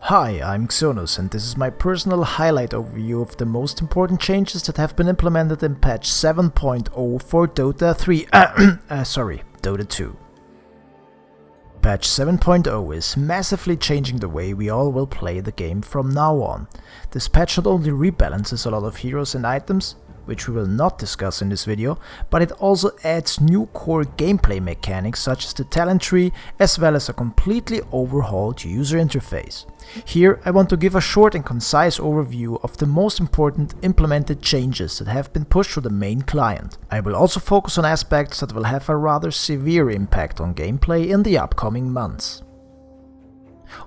Hi, I'm Xenos, and this is my personal highlight overview of the most important changes that have been implemented in patch 7.0 for Dota 3, Dota 2. Patch 7.0 is massively changing the way we all will play the game from now on. This patch not only rebalances a lot of heroes and items, which we will not discuss in this video, but it also adds new core gameplay mechanics such as the talent tree, as well as a completely overhauled user interface. Here I want to give a short and concise overview of the most important implemented changes that have been pushed to the main client. I will also focus on aspects that will have a rather severe impact on gameplay in the upcoming months.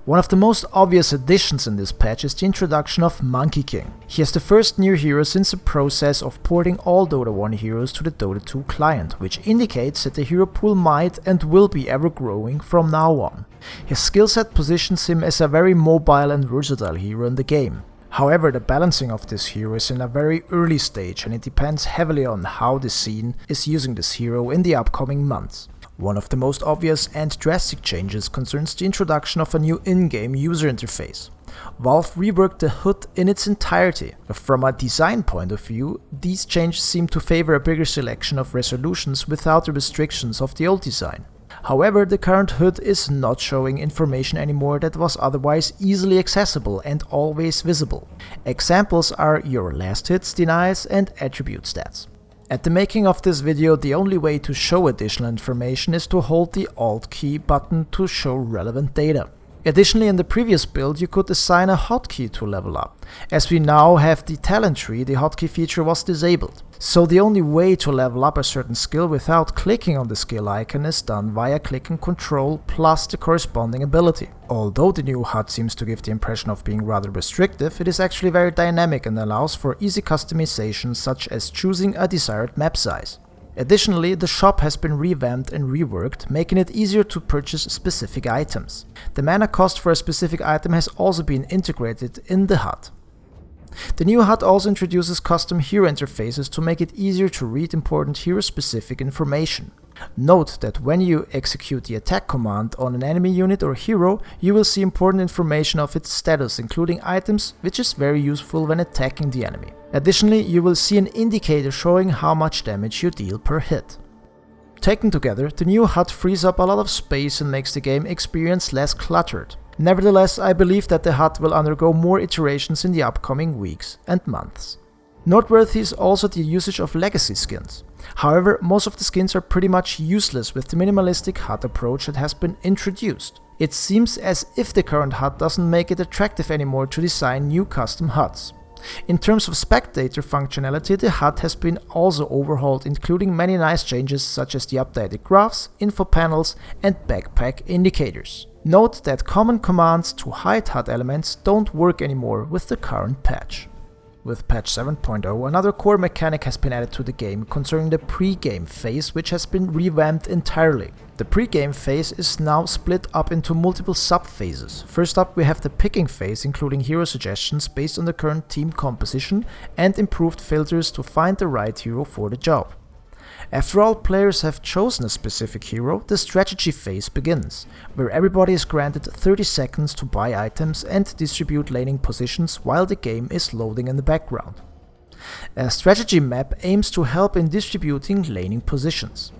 One of the most obvious additions in this patch is the introduction of Monkey King. He is the first new hero since the process of porting all Dota 1 heroes to the Dota 2 client, which indicates that the hero pool might and will be ever growing from now on. His skillset positions him as a very mobile and versatile hero in the game. However, the balancing of this hero is in a very early stage, and it depends heavily on how the scene is using this hero in the upcoming months. One of the most obvious and drastic changes concerns the introduction of a new in-game user interface. Valve reworked the HUD in its entirety. From a design point of view, these changes seem to favor a bigger selection of resolutions without the restrictions of the old design. However, the current HUD is not showing information anymore that was otherwise easily accessible and always visible. Examples are your last hits, denies, and attribute stats. At the making of this video, the only way to show additional information is to hold the Alt key button to show relevant data. Additionally, in the previous build you could assign a hotkey to level up. As we now have the talent tree, the hotkey feature was disabled. So the only way to level up a certain skill without clicking on the skill icon is done via clicking Ctrl plus the corresponding ability. Although the new HUD seems to give the impression of being rather restrictive, it is actually very dynamic and allows for easy customization such as choosing a desired map size. Additionally, the shop has been revamped and reworked, making it easier to purchase specific items. The mana cost for a specific item has also been integrated in the HUD. The new HUD also introduces custom hero interfaces to make it easier to read important hero-specific information. Note that when you execute the attack command on an enemy unit or hero, you will see important information of its status, including items, which is very useful when attacking the enemy. Additionally, you will see an indicator showing how much damage you deal per hit. Taken together, the new HUD frees up a lot of space and makes the game experience less cluttered. Nevertheless, I believe that the HUD will undergo more iterations in the upcoming weeks and months. Noteworthy is also the usage of legacy skins. However, most of the skins are pretty much useless with the minimalistic HUD approach that has been introduced. It seems as if the current HUD doesn't make it attractive anymore to design new custom HUDs. In terms of spectator functionality, the HUD has been also overhauled, including many nice changes such as the updated graphs, info panels, and backpack indicators. Note that common commands to hide HUD elements don't work anymore with the current patch. With patch 7.0, another core mechanic has been added to the game concerning the pregame phase, which has been revamped entirely. The pregame phase is now split up into multiple sub-phases. First up, we have the picking phase, including hero suggestions based on the current team composition and improved filters to find the right hero for the job. After all players have chosen a specific hero, the strategy phase begins, where everybody is granted 30 seconds to buy items and distribute laning positions while the game is loading in the background. A strategy map aims to help in distributing laning positions.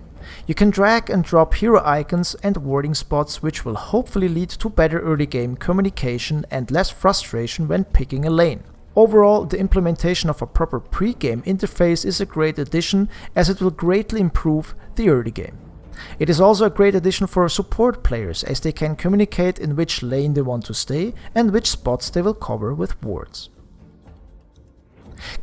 You can drag and drop hero icons and warding spots, which will hopefully lead to better early game communication and less frustration when picking a lane. Overall, the implementation of a proper pre-game interface is a great addition, as it will greatly improve the early game. It is also a great addition for support players, as they can communicate in which lane they want to stay and which spots they will cover with wards.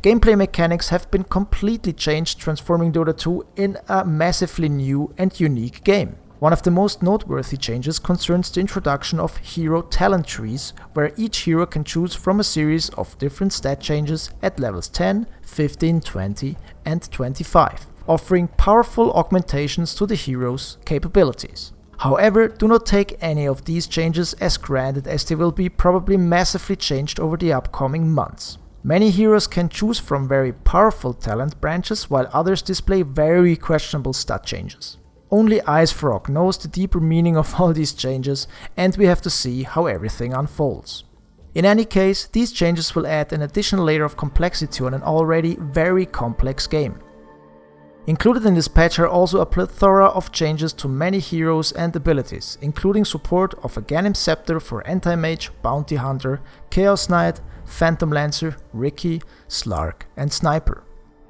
Gameplay mechanics have been completely changed, transforming Dota 2 in a massively new and unique game. One of the most noteworthy changes concerns the introduction of hero talent trees, where each hero can choose from a series of different stat changes at levels 10, 15, 20 and 25, offering powerful augmentations to the hero's capabilities. However, do not take any of these changes as granted, as they will be probably massively changed over the upcoming months. Many heroes can choose from very powerful talent branches, while others display very questionable stat changes. Only IceFrog knows the deeper meaning of all these changes, and we have to see how everything unfolds. In any case, these changes will add an additional layer of complexity on an already very complex game. Included in this patch are also a plethora of changes to many heroes and abilities, including support of a Ganem Scepter for Anti-Mage, Bounty Hunter, Chaos Knight, Phantom Lancer, Riki, Slark and Sniper.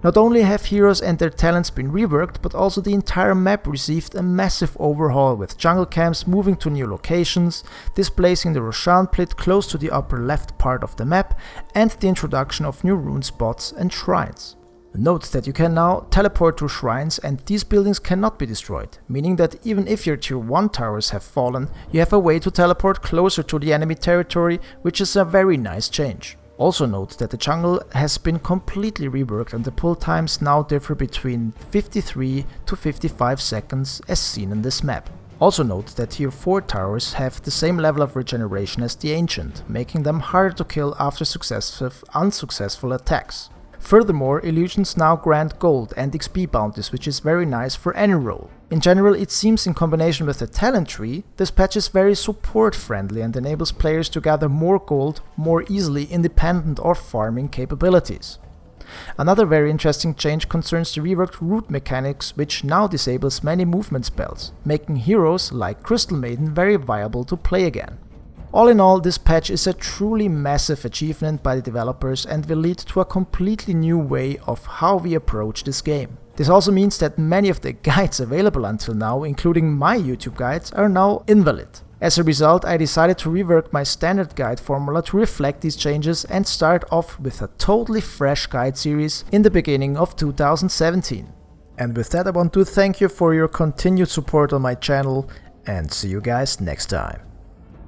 Not only have heroes and their talents been reworked, but also the entire map received a massive overhaul, with jungle camps moving to new locations, displacing the Roshan pit close to the upper left part of the map, and the introduction of new rune spots and shrines. Note that you can now teleport to shrines and these buildings cannot be destroyed, meaning that even if your tier 1 towers have fallen, you have a way to teleport closer to the enemy territory, which is a very nice change. Also note that the jungle has been completely reworked and the pull times now differ between 53 to 55 seconds as seen in this map. Also note that tier 4 towers have the same level of regeneration as the ancient, making them harder to kill after unsuccessful attacks. Furthermore, illusions now grant gold and XP bounties, which is very nice for any role. In general, it seems in combination with the talent tree, this patch is very support friendly and enables players to gather more gold more easily independent of farming capabilities. Another very interesting change concerns the reworked root mechanics, which now disables many movement spells, making heroes like Crystal Maiden very viable to play again. All in all, this patch is a truly massive achievement by the developers and will lead to a completely new way of how we approach this game. This also means that many of the guides available until now, including my YouTube guides, are now invalid. As a result, I decided to rework my standard guide formula to reflect these changes and start off with a totally fresh guide series in the beginning of 2017. And with that, I want to thank you for your continued support on my channel and see you guys next time.